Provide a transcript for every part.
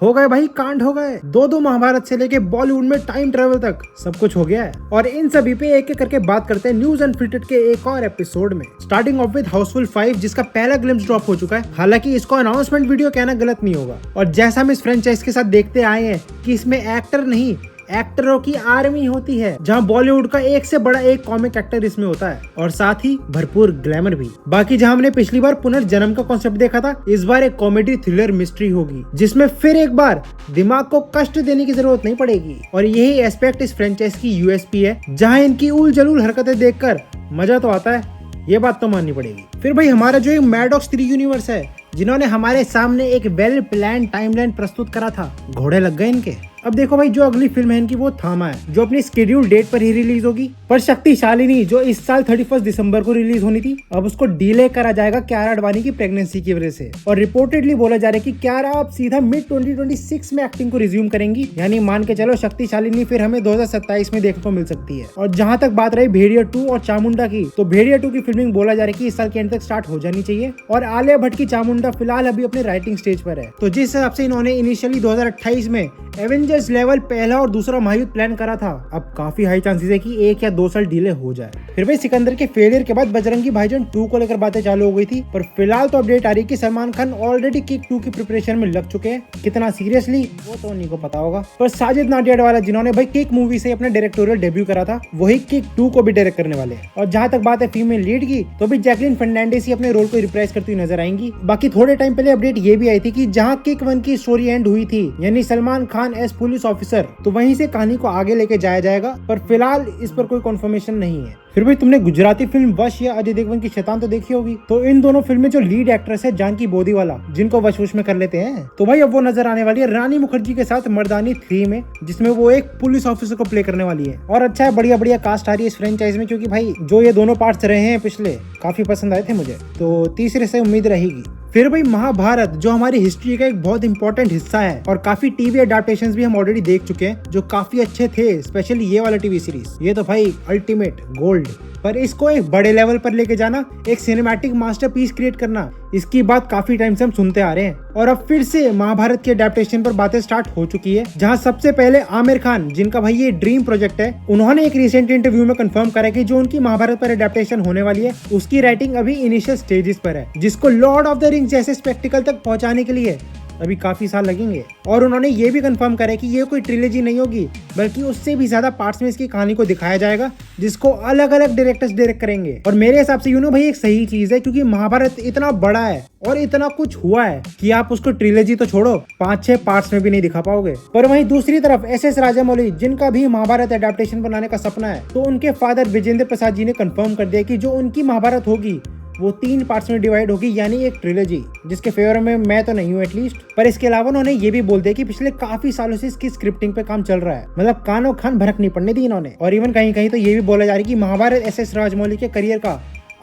हो गए भाई, कांड हो गए। दो महाभारत से लेके बॉलीवुड में टाइम ट्रेवल तक सब कुछ हो गया है और इन सभी पे एक एक करके बात करते हैं न्यूज अनफिल्टर्ड के एक और एपिसोड में। स्टार्टिंग ऑफ विद हाउसफुल 5 जिसका पहला ग्लिम्स ड्रॉप हो चुका है। हालांकि इसको अनाउंसमेंट वीडियो कहना गलत नहीं होगा और जैसा हम इस फ्रेंचाइज के साथ देखते आए हैं कि इसमें एक्टर नहीं एक्टरों की आर्मी होती है, जहां बॉलीवुड का एक से बड़ा एक कॉमिक एक्टर इसमें होता है और साथ ही भरपूर ग्लैमर भी। बाकी जहां हमने पिछली बार पुनर्जन्म का कॉन्सेप्ट देखा था, इस बार एक कॉमेडी थ्रिलर मिस्ट्री होगी जिसमें फिर एक बार दिमाग को कष्ट देने की जरूरत नहीं पड़ेगी और यही एस्पेक्ट इस फ्रेंचाइज की यूएसपी है, जहां इनकी उल जलूल हरकतें देखकर मजा तो आता है, ये बात तो माननी पड़ेगी। फिर भाई हमारा जो मैडॉक्स 3 यूनिवर्स है, जिन्होंने हमारे सामने एक वेल प्लान टाइमलाइन प्रस्तुत करा था, घोड़े लग गए इनके। अब देखो भाई, जो अगली फिल्म है इनकी वो थामा है, जो अपनी स्केड्यूल डेट पर ही रिलीज होगी। पर शक्तिशालिनी जो इस साल 31 दिसंबर को रिलीज होनी थी, अब उसको डिले करा जाएगा कियारा आडवाणी की प्रेगनेंसी की वजह से। और रिपोर्टेडली बोला जा रहा है कि कियारा अब सीधा मिड 2026 में एक्टिंग को रिज्यूम करेंगी, यानी मान के चलो शक्तिशालिनी फिर हमें 2027 में देखने को मिल सकती है। और जहां तक बात रही भेड़िया 2 और चामुंडा की, तो भेड़िया 2 की फिल्मिंग बोला जा रहा है कि इस साल के एंड तक स्टार्ट हो जानी चाहिए और आलिया भट्ट की चामुंडा फिलहाल अभी अपने राइटिंग स्टेज पर है। तो जिस हिसाब से इन्होंने इनिशियली 2028 में एवेंजर्स लेवल पहला और दूसरा महायुद्ध प्लान करा था, अब काफी हाई चांसेस है कि 1 या 2 साल डिले हो जाए। फिर भाई सिकंदर के फेलियर के बाद बजरंगी भाईजान 2 को लेकर बातें चालू हो गई थी, पर फिलहाल तो अपडेट आ रही है कि सलमान खान ऑलरेडी किक 2 की प्रिपरेशन में लग चुके हैं। कितना सीरियसली वो तो उन्हीं को पता होगा। पर साजिद नाडियाडवाला, जिन्होंने भाई किक मूवी से अपना डायरेक्टोरियल डेब्यू करा था, वही किक 2 को भी डायरेक्ट करने वाले हैं। और जहां तक बात है फीमेल लीड की, तो भी जैकलिन फर्नांडिस ही अपने रोल को रिप्राइज करती हुई नजर आएंगी। बाकी थोड़े टाइम पहले अपडेट ये भी आई थी कि जहां किक 1 की स्टोरी एंड हुई थी, यानी Salman Khan as police officer, तो वहीं से कहानी को आगे लेके जाया जाएगा, पर फिलहाल इस पर कोई कंफर्मेशन नहीं है। फिर भाई तुमने गुजराती फिल्म वश या अजय देवगन की शैतान तो देखी होगी, तो इन दोनों फिल्म में जो लीड एक्ट्रेस है जानकी बोदीवाला, जिनको वश में कर लेते हैं, तो भाई अब वो नजर आने वाली है रानी मुखर्जी के साथ मर्दानी 3 में, जिसमें वो एक पुलिस ऑफिसर को प्ले करने वाली है। और अच्छा है, बढ़िया बढ़िया कास्ट आ रही है इस फ्रेंचाइज में, क्योंकि भाई जो ये दोनों पार्ट्स रहे हैं पिछले, काफी पसंद आए थे मुझे, तो तीसरे से उम्मीद रहेगी। फिर भाई महाभारत, जो हमारी हिस्ट्री का एक बहुत इंपॉर्टेंट हिस्सा है और काफी टीवी अडेप्टेशंस भी हम ऑलरेडी देख चुके हैं, जो काफी अच्छे थे, स्पेशली ये वाला टीवी सीरीज, ये तो भाई अल्टीमेट गोल्ड। पर इसको एक बड़े लेवल पर लेके जाना, एक सिनेमैटिक मास्टरपीस क्रिएट करना, इसकी बात काफी टाइम से हम सुनते आ रहे हैं। और अब फिर से महाभारत के अडेप्टेशन पर बातें स्टार्ट हो चुकी है, जहां सबसे पहले आमिर खान, जिनका भाई ये ड्रीम प्रोजेक्ट है, उन्होंने एक रिसेंट इंटरव्यू में कंफर्म करा कि जो उनकी महाभारत पर अडेप्टेशन होने वाली है, उसकी राइटिंग अभी इनिशियल स्टेजेस पर है, जिसको लॉर्ड ऑफ द रिंग्स जैसे स्पेक्टिकल तक पहुंचाने के लिए अभी काफी साल लगेंगे। और उन्होंने ये भी कंफर्म करा कि ये कोई ट्रिलॉजी नहीं होगी, बल्कि उससे भी ज्यादा पार्ट्स में इसकी कहानी को दिखाया जाएगा, जिसको अलग अलग डायरेक्टर्स डायरेक्ट करेंगे। और मेरे हिसाब से भाई एक सही चीज है, क्योंकि महाभारत इतना बड़ा है और इतना कुछ हुआ है कि आप उसको ट्रिलॉजी तो छोड़ो, 5-6 पार्ट्स में भी नहीं दिखा पाओगे। पर वहीं दूसरी तरफ एस राजामौली, जिनका भी महाभारत एडेप्टेशन बनाने का सपना है, तो उनके फादर विजेंद्र प्रसाद जी ने कंफर्म कर दिया कि जो उनकी महाभारत होगी वो 3 पार्ट्स में डिवाइड होगी, यानी एक ट्रिलॉजी, जिसके फेवर में मैं तो नहीं हूँ एटलीस्ट। पर इसके अलावा उन्होंने ये भी बोल दिया कि पिछले काफी सालों से इसकी स्क्रिप्टिंग पे काम चल रहा है, मतलब कानो खान भड़क नहीं पड़ने दी इन्होंने। और इवन कहीं कहीं तो ये भी बोला जा रहा है कि महाभारत एस राजमौली के करियर का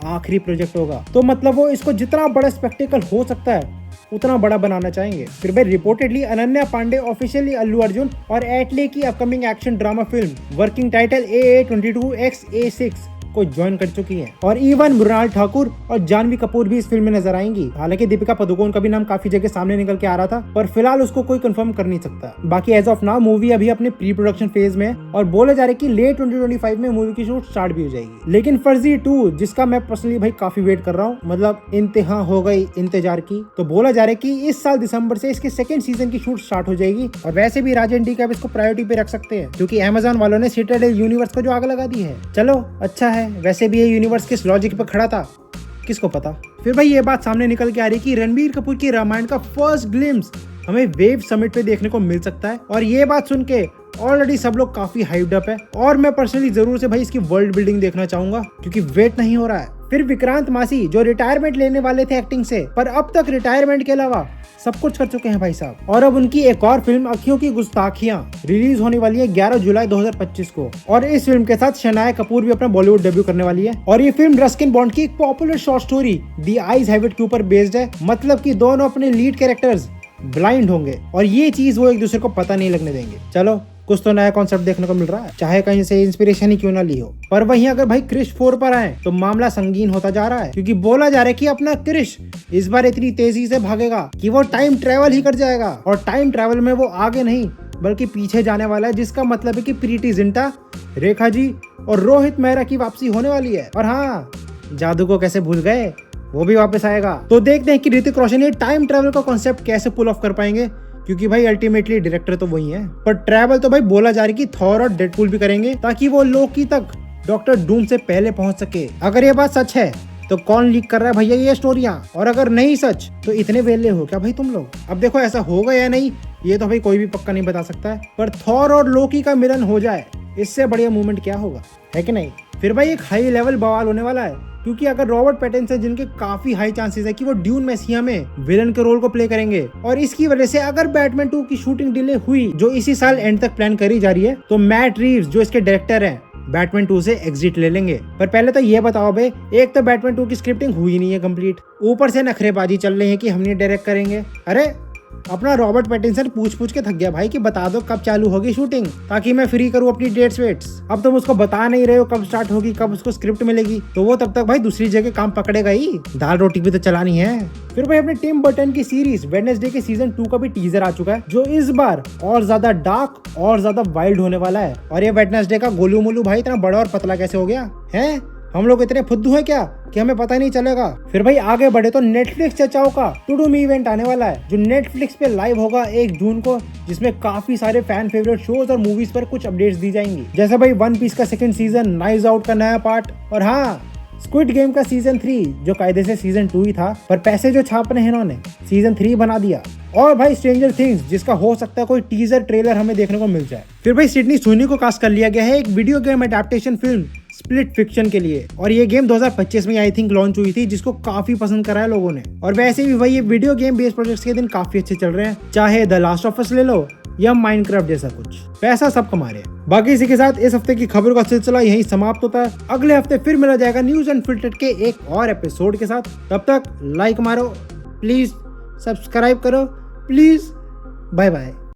आखिरी प्रोजेक्ट होगा, तो मतलब वो इसको जितना बड़ा स्पेक्टिकल हो सकता है उतना बड़ा बनाना चाहेंगे। फिर भाई रिपोर्टेडली अनन्या पांडे ऑफिशियली अल्लू अर्जुन और एटले की upcoming action drama film working title AA22XA6 को ज्वाइन कर चुकी है। और इवन मृणाल ठाकुर और जानवी कपूर भी इस फिल्म में नजर आएंगी। हालांकि दीपिका पादुकोण का भी नाम काफी जगह सामने निकल के आ रहा था, पर फिलहाल उसको कोई कंफर्म कर नहीं सकता। बाकी एज ऑफ नाउ मूवी अभी अपने प्री प्रोडक्शन फेज में है और बोला जा रहा है कि लेट 2025 में मूवी की शूट स्टार्ट भी हो जाएगी। लेकिन फर्जी 2, जिसका मैं पर्सनली भाई काफी वेट कर रहा हूँ, मतलब इंतहा हो गई इंतजार की, तो बोला जा रहा है कि इस साल दिसंबर से इसके 2nd सीजन की शूट स्टार्ट हो जाएगी। और वैसे भी राजन डी का इसको प्रायोरिटी पे रख सकते हैं, क्योंकि अमेजोन वालों ने सिटाडेल यूनिवर्स को जो आग लगा दी है। चलो अच्छा है, वैसे भी ये यूनिवर्स किस लॉजिक पे खड़ा था किसको पता। फिर भाई ये बात सामने निकल के आ रही है कि रणबीर कपूर की रामायण का फर्स्ट ग्लिम्स हमें वेव समिट पे देखने को मिल सकता है। और ये बात सुन के ऑलरेडी सब लोग काफी हाइप्ड अप है और मैं पर्सनली जरूर से भाई इसकी वर्ल्ड बिल्डिंग देखना चाहूंगा, क्योंकि वेट नहीं हो रहा है। फिर विक्रांत मासी, जो रिटायरमेंट लेने वाले थे एक्टिंग से, पर अब तक रिटायरमेंट के अलावा सब कुछ कर चुके हैं भाई साहब। और अब उनकी एक और फिल्म अखियों की गुस्ताखियां रिलीज होने वाली है 11 जुलाई 2025 को। और इस फिल्म के साथ शनाया कपूर भी अपना बॉलीवुड डेब्यू करने वाली है। और ये फिल्म रस्किन बॉन्ड की एक popular short story the eyes have it के ऊपर बेस्ड है, मतलब कि दोनों अपने लीड कैरेक्टर्स ब्लाइंड होंगे और ये चीज वो एक दूसरे को पता नहीं लगने देंगे। चलो कुछ तो नया कॉन्सेप्ट देखने को मिल रहा है, चाहे कहीं से इंस्पिरेशन ही क्यों ना ली हो। पर वहीं अगर भाई क्रिश 4 पर आए तो मामला संगीन होता जा रहा है, क्योंकि बोला जा रहा है कि अपना क्रिश इस बार इतनी तेजी से भागेगा कि वो टाइम ट्रेवल ही कर जाएगा। और टाइम ट्रेवल में वो आगे नहीं बल्कि पीछे जाने वाला है, जिसका मतलब है कि प्रीति जिंटा, रेखा जी और रोहित मेहरा की वापसी होने वाली है। और हाँ, जादू को कैसे भूल गए, वो भी वापस आएगा। तो देखते हैं कि ऋतिक रोशन ये टाइम ट्रेवल का कॉन्सेप्ट कैसे पुल ऑफ कर पाएंगे, क्योंकि भाई अल्टीमेटली डायरेक्टर तो वही है। पर ट्रैवल तो भाई बोला जा रहा है कि थॉर और डेडपूल भी करेंगे, ताकि वो लोकी तक डॉक्टर डूम से पहले पहुंच सके। अगर ये बात सच है तो कौन लीक कर रहा है भैया ये स्टोरियां, और अगर नहीं सच तो इतने वेले हो क्या भाई तुम लोग। अब देखो ऐसा होगा या नहीं ये तो भाई कोई भी पक्का नहीं बता सकता है, पर थॉर और लोकी का मिलन हो जाए इससे बढ़िया मूवमेंट क्या होगा, है कि नहीं। फिर भाई एक हाई लेवल बवाल होने वाला है, क्योंकि अगर रॉबर्ट पैटिंसन, जिनके काफी हाई चांसेस है कि वो ड्यून मेसिया में विलन के रोल को प्ले करेंगे, और इसकी वजह से अगर बैटमैन 2 की शूटिंग डिले हुई जो इसी साल एंड तक प्लान करी जा रही है, तो मैट रीव्स जो इसके डायरेक्टर हैं बैटमैन 2 से एग्जिट ले लेंगे। पर पहले तो ये बताओ भाई, एक तो बैटमैन 2 की स्क्रिप्टिंग हुई नहीं है कंप्लीट, ऊपर से नखरेबाजी चल रही है कि हम नहीं डायरेक्ट करेंगे। अरे अपना रॉबर्ट पैटिंसन पूछ के थक गया भाई कि बता दो कब चालू होगी शूटिंग, ताकि मैं फ्री करूं अपनी डेट्स वेट्स। अब तुम उसको बता नहीं रहे हो कब स्टार्ट होगी, कब उसको स्क्रिप्ट मिलेगी, तो वो तब तक भाई दूसरी जगह काम पकड़ेगा ही, दाल रोटी भी तो चलानी है। फिर भाई अपने टिम बर्टन की सीरीज वेडनेसडे के सीजन 2 का भी टीजर आ चुका है, जो इस बार और ज्यादा डार्क और ज्यादा वाइल्ड होने वाला है। और ये वेडनेसडे का गोलू मोलू भाई इतना बड़ा और पतला कैसे हो गया है, हम लोग इतने फुद्दू है क्या कि हमें पता नहीं चलेगा। फिर भाई आगे बढ़े तो नेटफ्लिक्स चचाओं का टू डू मी इवेंट आने वाला है, जो नेटफ्लिक्स पे लाइव होगा 1 जून को, जिसमें काफी सारे फैन फेवरेट शोज और मूवीज पर कुछ अपडेट्स दी जाएंगी, जैसे भाई वन पीस का 2nd सीजन, नाइव्स आउट का नया पार्ट, और हाँ स्क्विड गेम का सीजन 3 जो कायदे से सीजन 2 ही था, पर पैसे जो छापने हैं इन्होंने सीजन 3 बना दिया। और भाई स्ट्रेंजर थिंग्स, जिसका हो सकता है कोई टीजर ट्रेलर हमें देखने को मिल जाए। फिर भाई सिडनी स्विनी को कास्ट कर लिया गया है एक video game adaptation film split fiction के लिए, और ये गेम 2025 में आई थिंक लॉन्च हुई थी, जिसको काफी पसंद करा है लोगों ने। और वैसे भी भाई ये वीडियो गेम बेस्ड प्रोजेक्ट्स के दिन काफी अच्छे चल रहे हैं, चाहे द लास्ट ऑफ अस ले लो या माइनक्राफ्ट जैसा कुछ, पैसा सब कमा रहे हैं। बाकी इसी के साथ इस हफ्ते की खबरों का सिलसिला यहीं समाप्त होता है। अगले हफ्ते फिर मिला जाएगा न्यूज अनफिल्टर्ड के एक और एपिसोड के साथ। तब तक लाइक मारो प्लीज, सब्सक्राइब करो प्लीज, बाय बाय।